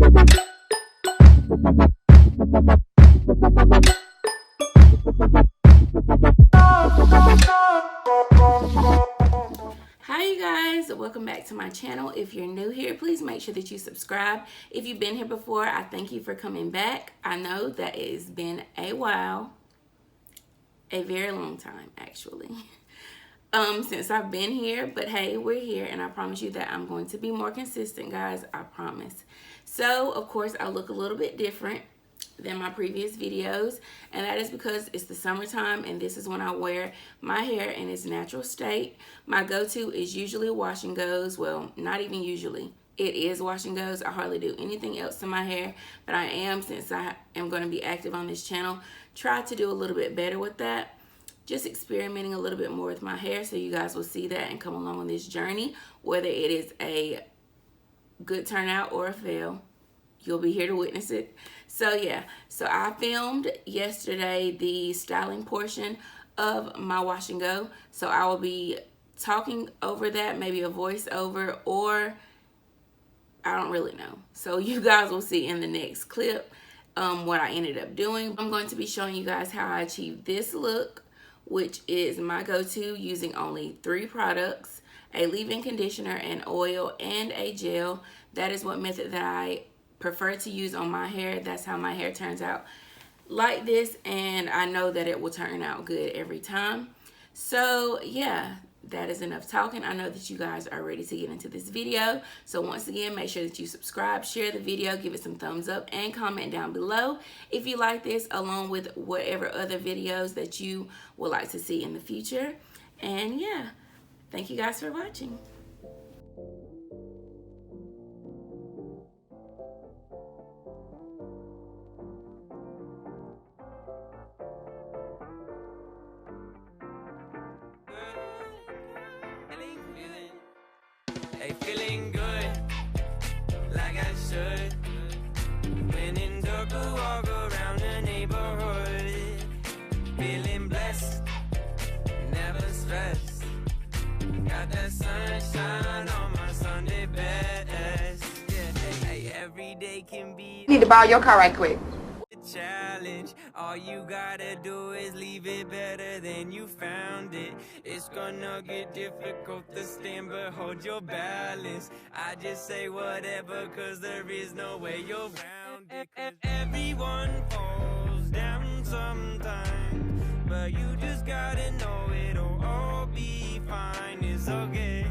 Hi you guys, welcome back to my channel. If you're new here, please make sure that you subscribe. If you've been here before, I thank you for coming back. I know that it has been a while, a very long time actually, since I've been here, but hey, we're here and I promise you that I'm going to be more consistent, guys, I promise. So of course I look a little bit different than my previous videos, and that is because it's the summertime and this is when I wear my hair in its natural state. My go-to is usually wash and goes. Well, not even usually, it is wash and goes. I hardly do anything else to my hair, but I am, since I am going to be active on this channel, try to do a little bit better with that. Just experimenting a little bit more with my hair, so you guys will see that and come along on this journey. Whether it is a good turnout or a fail, you'll be here to witness it. So yeah, so I filmed yesterday the styling portion of my wash and go. So I will be talking over that, maybe a voiceover, or I don't really know. So you guys will see in the next clip what I ended up doing. I'm going to be showing you guys how I achieved this look, which is my go-to, using only 3 products: a leave-in conditioner, an oil, and a gel. That is what method that I prefer to use on my hair. That's how my hair turns out like this, and I know that it will turn out good every time. So yeah, that is enough talking. I know that you guys are ready to get into this video. So once again, make sure that you subscribe, share the video, give it some thumbs up, and comment down below if you like this, along with whatever other videos that you would like to see in the future. And yeah, thank you guys for watching. Hey, feeling good, like I should. When in dark, I walk around the neighborhood. Feeling blessed, never stressed. Got that sunshine on my Sunday best. Yeah, hey, every day can be. You need to borrow your car right quick. Challenge. All you gotta do is leave it better than you found it. It's gonna get difficult to stand, but hold your balance. I just say whatever, cause there is no way you're around it. Everyone falls down sometime, but you just gotta know it'll all be fine. It's okay.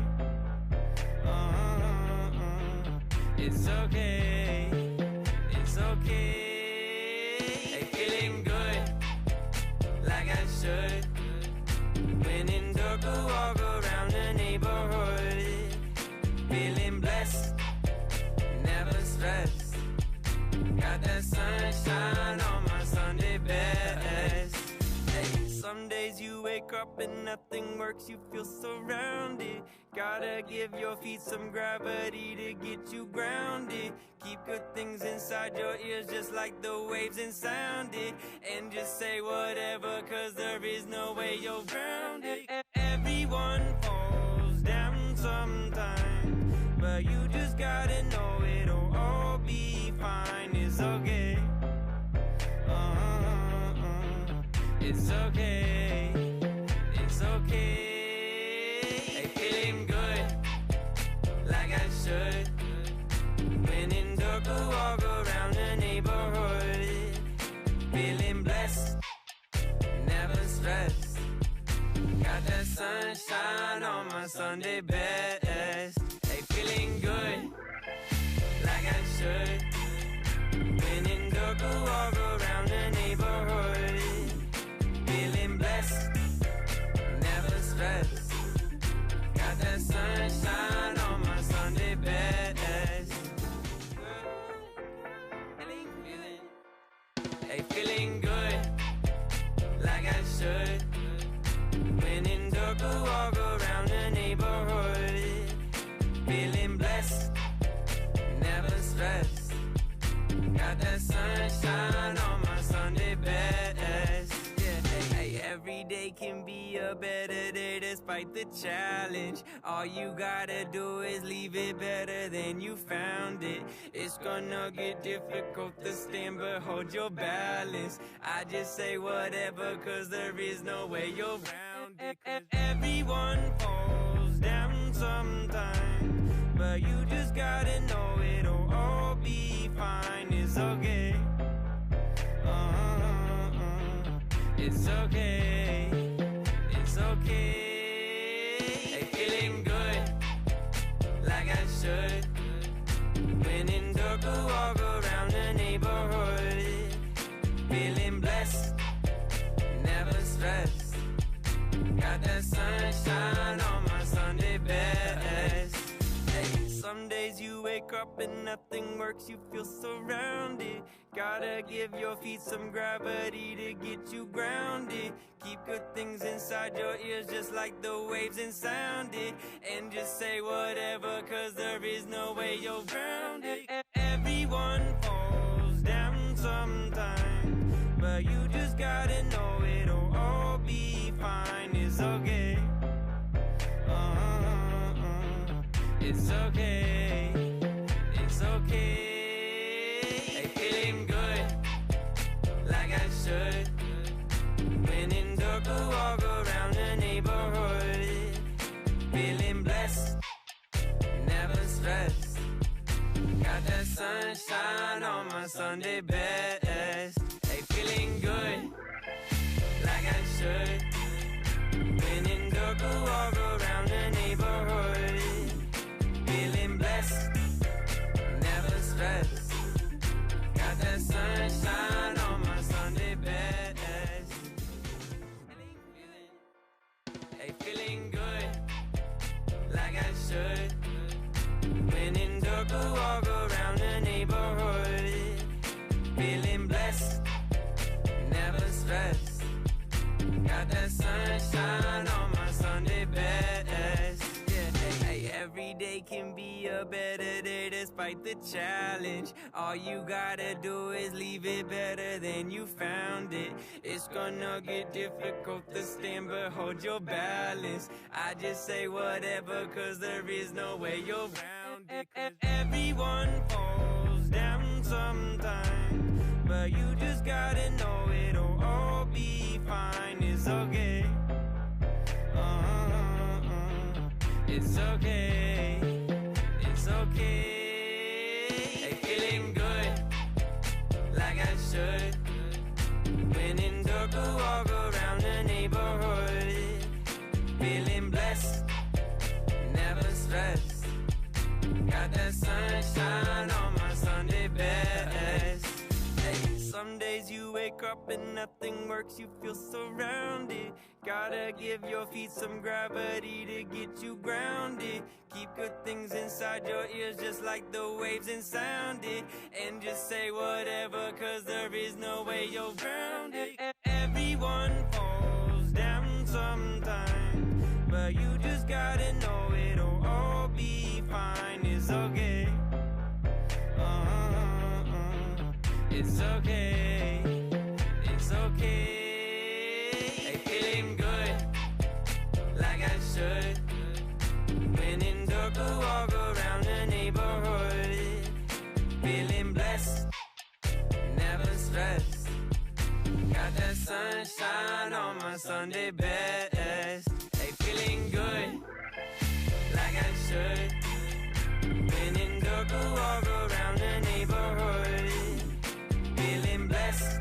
It's okay. It's okay. Feeling good, like I should. When in dark, I walk around the neighborhood. Feeling blessed, never stressed. Got that sunshine on my Sunday best. Hey, some days you wake up and nothing works, you feel surrounded. Gotta give your feet some gravity to get you grounded. Keep good things inside your ears, just like the waves and sound it. And just say whatever, cause there is no way you're grounded. Everyone falls down sometime, but you just gotta know it'll all be fine. It's okay. It's okay. It's okay. Hey, feeling good, like I should. When in dark, I walk around the neighborhood. Feeling blessed, never stressed. Got that sunshine on my Sunday best. Hey, feeling good, like I should. When in dark, I walk around the neighborhood. Feeling blessed, never stressed. Got that sunshine on my Sunday best. Hey, feeling good, like I should. When in dark, I walk around the neighborhood. Feeling blessed, never stressed. Got that sunshine on my Sunday best. Yeah, hey, every day can be a better day despite the challenge. All you gotta do is leave it better than you found it. It's gonna get difficult to stand, but hold your balance. I just say whatever, cause there is no way you're around it. Everyone falls down sometime, but you just gotta know it'll all be fine. It's okay. It's okay. It's okay. Hey, feeling good, like I should. When in dark, I walk around the neighborhood. Feeling blessed, never stressed. Got that sunshine on my Sunday best. Hey, some days you wake up and nothing works, you feel surrounded. Gotta give your feet some gravity to get you grounded. Keep good things inside your ears just like the waves and sound it. And just say whatever, cause there is no way you're grounded. Everyone falls down sometime, but you just gotta know it'll all be fine. It's okay. It's okay. It's okay. Hey, feeling good, like I should. When in dark, I walk around the neighborhood. Feeling blessed, never stressed. Got that sunshine on my Sunday best. Hey, feeling good, like I should. When in dark, I walk around the neighborhood. Feeling blessed, never stressed. Got that sunshine on my Sunday best. Hey, feeling good, like I should. When in dark, I walk around the neighborhood. Feeling blessed, never stressed. Got that sunshine on my Sunday best. Hey, every day can be a better day despite the challenge. All you gotta do is leave it better than you found it. It's gonna get difficult to stand, but hold your balance. I just say whatever, cause there is no way you're around it. Everyone falls down sometime, but you just gotta know it'll all be fine. It's okay. It's okay. It's okay. Hey, feeling good, like I should. When in dark, I walk around the neighborhood. Feeling blessed, never stressed. Got that sunshine on my Sunday best. Hey, some days you wake up and nothing works, you feel surrounded. Gotta give your feet some gravity to get you grounded. Keep good things inside your ears just like the waves and sound it. And just say whatever, cause there is no way you're grounded. Everyone falls down sometime, but you just gotta know it'll all be fine. It's okay. It's okay. It's okay. Hey, feeling good, like I should. When in dark, I walk around the neighborhood. Feeling blessed, never stressed. Got that sunshine on my Sunday best. Hey, feeling good, like I should. When in dark, I walk around the neighborhood. Feeling blessed,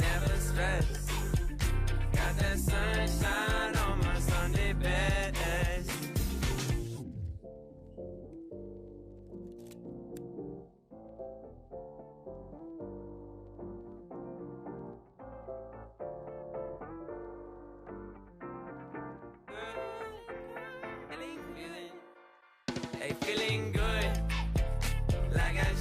never stressed. Got that sunshine on my Sunday best. Hey, feeling good, like I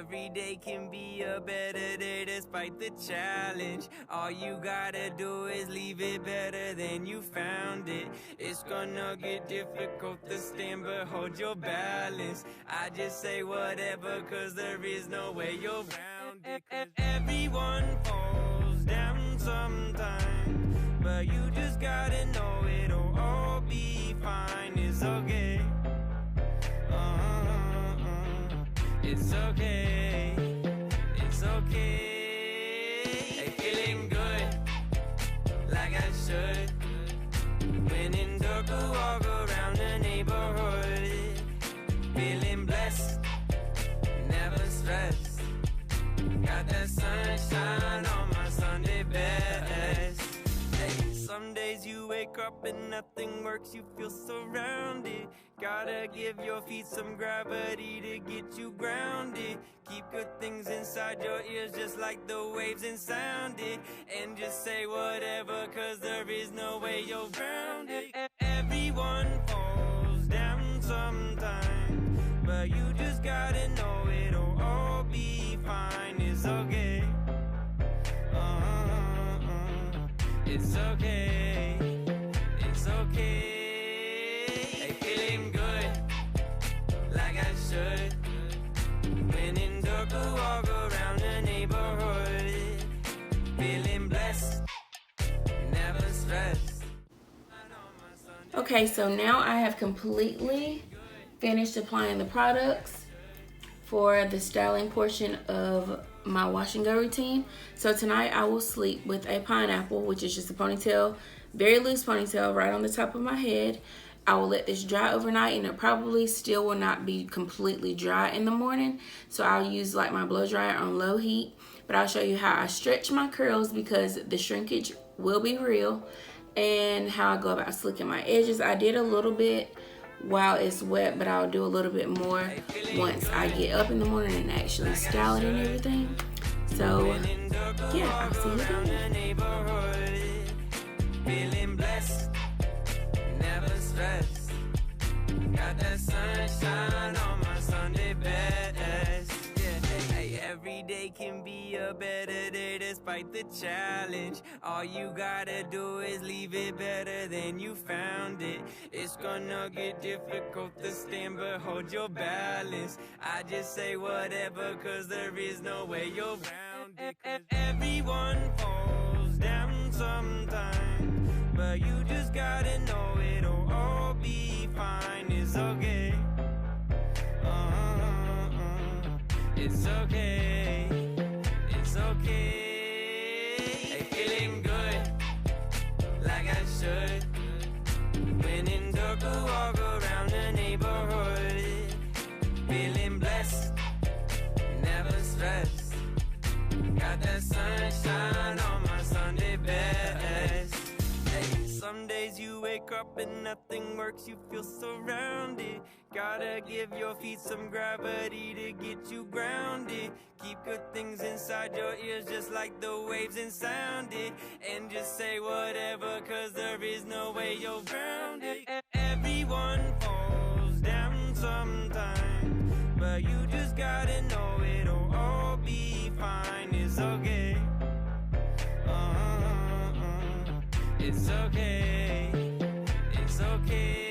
every day can be a better day despite the challenge. All you gotta do is leave it better than you found it. It's gonna get difficult to stand, but hold your balance. I just say whatever, cause there is no way you're around it. 'Cause everyone falls down sometime, but you just gotta know it'll all be fine. It's okay. It's okay. It's okay. Hey, feeling good, like I should. When in dark, I walk around the neighborhood. Feeling blessed, never stressed. Got that sunshine on my Sunday best. Hey, some days you wake up and nothing works, you feel surrounded. Gotta give your feet some gravity to get you grounded. Keep good things inside your ears just like the waves and sound it. And just say whatever, cause there is no way you're grounded. Everyone falls down sometime, but you just gotta know it'll all be fine. It's okay. It's okay. It's okay. Hey, feeling good, like I should. When in dark, I walk around the neighborhood. Feeling blessed, never stressed. Okay, so now I have completely finished applying the products for the styling portion of my wash and go routine. So tonight I will sleep with a pineapple, which is just a ponytail, very loose ponytail right on the top of my head. I will let this dry overnight, and it probably still will not be completely dry in the morning. So I'll use like my blow dryer on low heat, but I'll show you how I stretch my curls because the shrinkage will be real, and how I go about slicking my edges. I did a little bit while it's wet, but I'll do a little bit more once I get up in the morning and actually style it and everything. So yeah, I'll see you then. Feeling blessed, never stressed. Got that sunshine on my Sunday best. Yeah, hey, every day can be a better day despite the challenge. All you gotta do is leave it better than you found it. It's gonna get difficult to stand, but hold your balance. I just say whatever, cause there is no way you're around it. 'Cause everyone falls down sometime, but you just gotta know it'll all be fine. It's okay. It's okay. It's okay. Hey, feeling good, like I should. When in dark, I walk around the neighborhood. Feeling blessed, never stressed. Got that sunshine on my Sunday best. Hey, some days you wake up and nothing works, you feel surrounded. Gotta give your feet some gravity to get you grounded. Keep good things inside your ears just like the waves and sound it. And just say whatever, cause there is no way you're grounded. Everyone falls down sometime, but you just gotta know it'll all be fine. It's okay. It's okay. It's okay.